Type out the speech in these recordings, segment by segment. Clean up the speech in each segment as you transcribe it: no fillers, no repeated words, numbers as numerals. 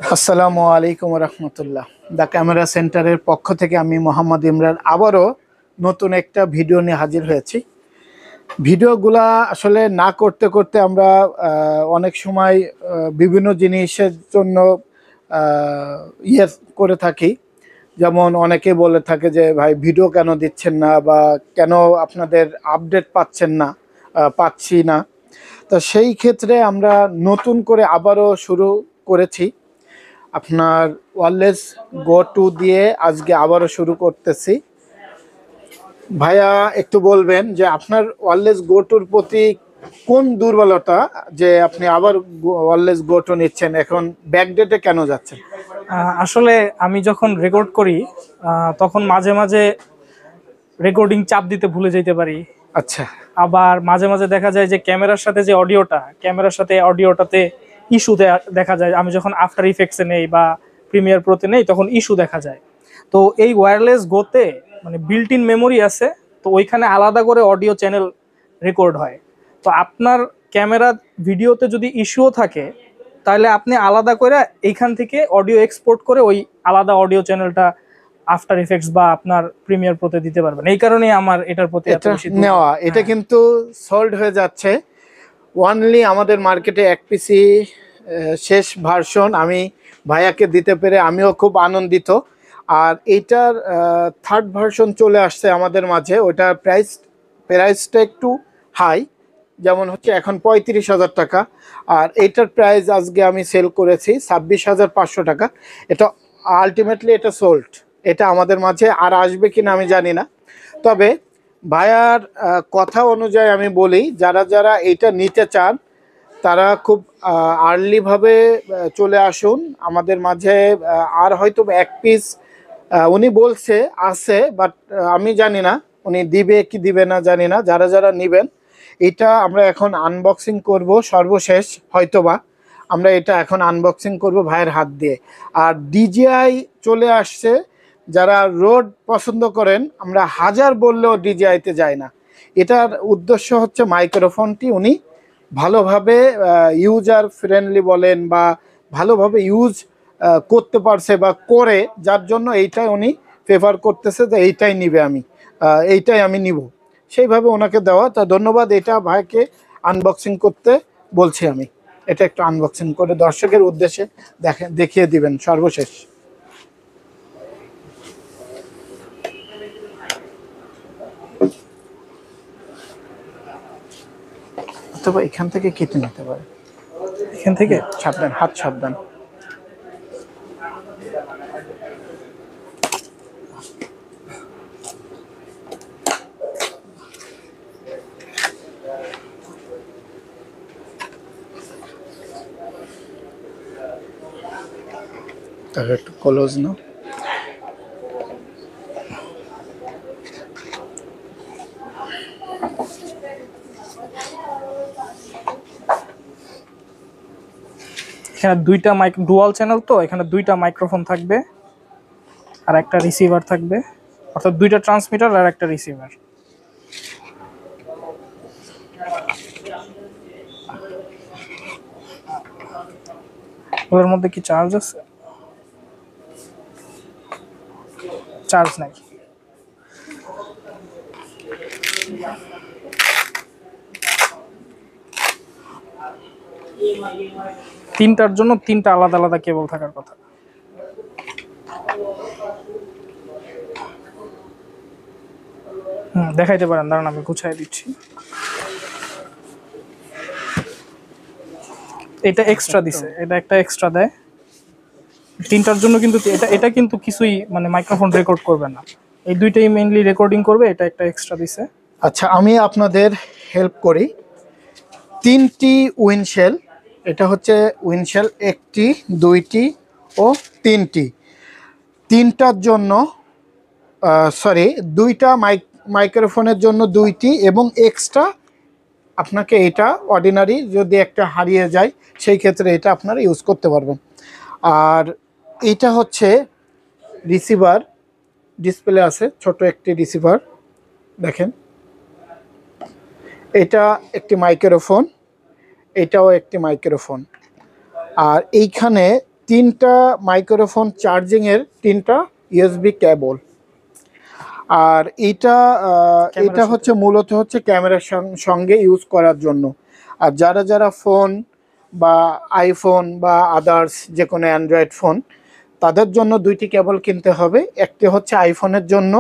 আসসালামু আলাইকুম রহমতুল্লাহ। The camera সেন্টারের পক্ষ থেকে আমি মোহাম্মদ ইমরান আবারও নতুন একটা ভিডিও নিয়ে হাজির হয়েছি। ভিডিওগুলা আসলে না করতে করতে আমরা অনেক সময় বিভিন্ন জিনিসের জন্য ইয়ে করে থাকি। যেমন অনেকে বলে থাকে যে ভাই ভিডিও কেন দিচ্ছেন না, বা কেন আপনাদের আপডেট পাচ্ছেন না, পাচ্ছি না। তো সেই ক্ষেত্রে আমরা নতুন করে আবারও শুরু করেছি। আপনার ওয়ারলেস গো টু দিয়ে আজকে আবারও শুরু করতেছি। ভাইয়া একটু বলবেন যে আপনার ওয়ারলেস গো টুর প্রতি কোন দুর্বলতা, যে আপনি আবার ওয়ারলেস গো টু নিচ্ছেন, এখন ব্যাকডেটে কেন যাচ্ছেন? আসলে আমি যখন রেকর্ড করি তখন মাঝে মাঝে রেকর্ডিং চাপ দিতে ভুলে যেতে পারি। আচ্ছা। আবার মাঝে মাঝে দেখা যায় যে ক্যামেরার সাথে অডিওটাতে ইস্যু দেখা যায়। আমি যখন আফটার ইফেক্টসে নেই বা প্রিমিয়ার প্রোতে নেই তখন ইস্যু দেখা যায়। তো এই ওয়্যারলেস গোতে মানে বিল্ট ইন মেমোরি আছে, তো ওইখানে আলাদা করে অডিও চ্যানেল রেকর্ড হয়। তো আপনার ক্যামেরা ভিডিওতে যদি ইস্যুও থাকে তাহলে আপনি আলাদা করে এইখান থেকে অডিও এক্সপোর্ট করে ওই আলাদা অডিও চ্যানেলটা আফটার ইফেক্টস বা আপনার প্রিমিয়ার প্রোতে দিতে পারবেন। এই কারণেই আমার এটার প্রতি এত এটা বেশি নেওয়া, এটা হ্যাঁ। কিন্তু সোল্ড হয়ে যাচ্ছে। ওয়ানলি আমাদের মার্কেটে এক পিসি শেষ ভার্সন আমি ভাইয়াকে দিতে পেরে আমিও খুব আনন্দিত। আর এইটার থার্ড ভার্সন চলে আসছে আমাদের মাঝে। ওটার প্রাইসটা একটু হাই, যেমন হচ্ছে এখন 35,000 টাকা। আর এইটার প্রাইস আজকে আমি সেল করেছি 26,500 টাকা। এটা আলটিমেটলি এটা সোল্ড। এটা আমাদের মাঝে আর আসবে কিনা আমি জানি না। তবে ভাইয়ার কথা অনুযায়ী আমি বলি, যারা যারা এইটা নিতে চান তারা খুব আর্লিভাবে চলে আসুন আমাদের মাঝে। আর হয়তো এক পিস উনি বলছে আছে, বাট আমি জানি না উনি দিবে কি দিবে না জানি না। যারা যারা নেবেন এটা আমরা এখন আনবক্সিং করব সর্বশেষ, হয়তোবা আমরা এটা এখন আনবক্সিং করব ভাইয়ের হাত দিয়ে। আর ডিজিআই চলে আসছে। যারা রোড পছন্দ করেন, আমরা হাজার বললেও ডিজিআইতে যায় না। এটার উদ্দেশ্য হচ্ছে মাইক্রোফোনটি উনি ভালোভাবে ইউজার ফ্রেন্ডলি বলেন বা ভালোভাবে ইউজ করতে পারছে বা করে, যার জন্য এইটাই উনি প্রেফার করতেছে যে এইটাই নিবে, আমি এইটাই আমি নিব, সেইভাবে ওনাকে দেওয়া। তা ধন্যবাদ। এটা ভাইকে আনবক্সিং করতে বলছি আমি। এটা একটু আনবক্সিং করে দর্শকের উদ্দেশ্যে দেখিয়ে দিবেন সর্বশেষ। অথবা এখান থেকে কেটে নিতে পারে। এখান থেকে সাবধান, হাত সাবধান। তাহলে একটু ক্লোজ নাও। এখানে দুইটা ডুয়াল চ্যানেল, তো এখানে দুইটা মাইক্রোফোন থাকবে আর একটা রিসিভার থাকবে, অর্থাৎ দুইটা ট্রান্সমিটার আর একটা রিসিভার। ওর মধ্যে কি চার্জ আছে? চার্জ নাই। তিনটার জন্য তিনটা আলাদা আলাদা কেবল থাকার কথা। দেখাইতে পারেন, দাঁড়ান আমি গুছাই দিচ্ছি। এটা এক্সট্রা দিছে, এটা একটা এক্সট্রা দেয় তিনটার জন্য, কিন্তু এটা এটা কিন্তু কিছুই মানে মাইক্রোফোন রেকর্ড করবে না, এই দুইটাই মেইনলি রেকর্ডিং করবে। এটা একটা এক্সট্রা দিছে। আচ্ছা, আমি আপনাদের হেল্প করি। তিনটি উইন্ডশেল, এটা হচ্ছে উইন্ডশেল একটি, দুইটি ও তিনটি। তিনটার জন্য সরি, দুইটা মাইক্রোফোনের জন্য দুইটি, এবং এক্সট্রা আপনাকে এটা অর্ডিনারি যদি একটা হারিয়ে যায় সেই ক্ষেত্রে এটা আপনারা ইউজ করতে পারবেন। আর এইটা হচ্ছে রিসিভার, ডিসপ্লে আছে ছোট একটি রিসিভার, দেখেন। এটা একটি মাইক্রোফোন, এটাও একটি মাইক্রোফোন। আর এইখানে 3টা মাইক্রোফোন চার্জিংয়ের 3টা ইউএসবি কেবল। আর এটা হচ্ছে মূলত হচ্ছে ক্যামেরার সঙ্গে ইউজ করার জন্য। আর যারা ফোন বা আইফোন বা আদার্স যে কোনো অ্যান্ড্রয়েড ফোন, তাদের জন্য 2টি কেবল কিনতে হবে। একটি হচ্ছে আইফোনের জন্য,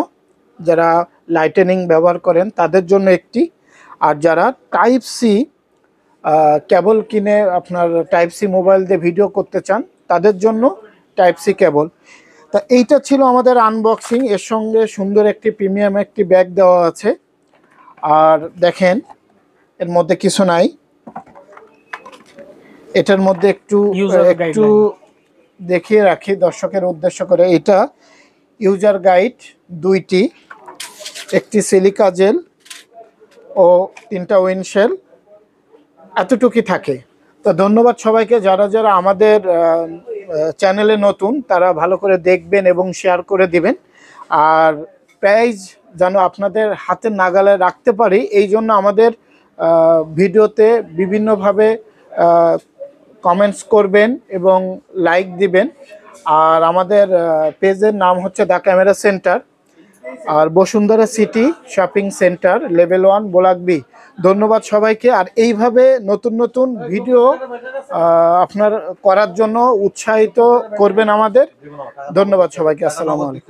যারা লাইটেনিং ব্যবহার করেন তাদের জন্য একটি, আর যারা টাইপ সি কেবল কিনে আপনার টাইপ সি মোবাইল দিয়ে ভিডিও করতে চান তাদের জন্য টাইপ সি কেবল। তা এইটা ছিল আমাদের আনবক্সিং। এর সঙ্গে সুন্দর একটি প্রিমিয়াম একটি ব্যাগ দেওয়া আছে। আর দেখেন এর মধ্যে কিছু নাই, এটার মধ্যে একটু দেখিয়ে রাখি দর্শকের উদ্দেশ্য করে। এটা ইউজার গাইড 2টি, একটি সিলিকা জেল ও 3টা উইন্ডশেল, এতটুকুই থাকে। তো ধন্যবাদ সবাইকে। যারা আমাদের চ্যানেলে নতুন তারা ভালো করে দেখবেন এবং শেয়ার করে দিবেন। আর প্রাইজ যেন আপনাদের হাতের নাগালে রাখতে পারি, এই জন্য আমাদের ভিডিওতে বিভিন্নভাবে কমেন্টস করবেন এবং লাইক দিবেন। আর আমাদের পেজের নাম হচ্ছে দ্য ক্যামেরা সেন্টার, আর Bashundhara City Shopping Centre, level 1, block B. ধন্যবাদ সবাইকে। আর এইভাবে নতুন নতুন ভিডিও আপনার করার জন্য উৎসাহিত করবেন আমাদের। ধন্যবাদ সবাইকে। আসসালামু আলাইকুম।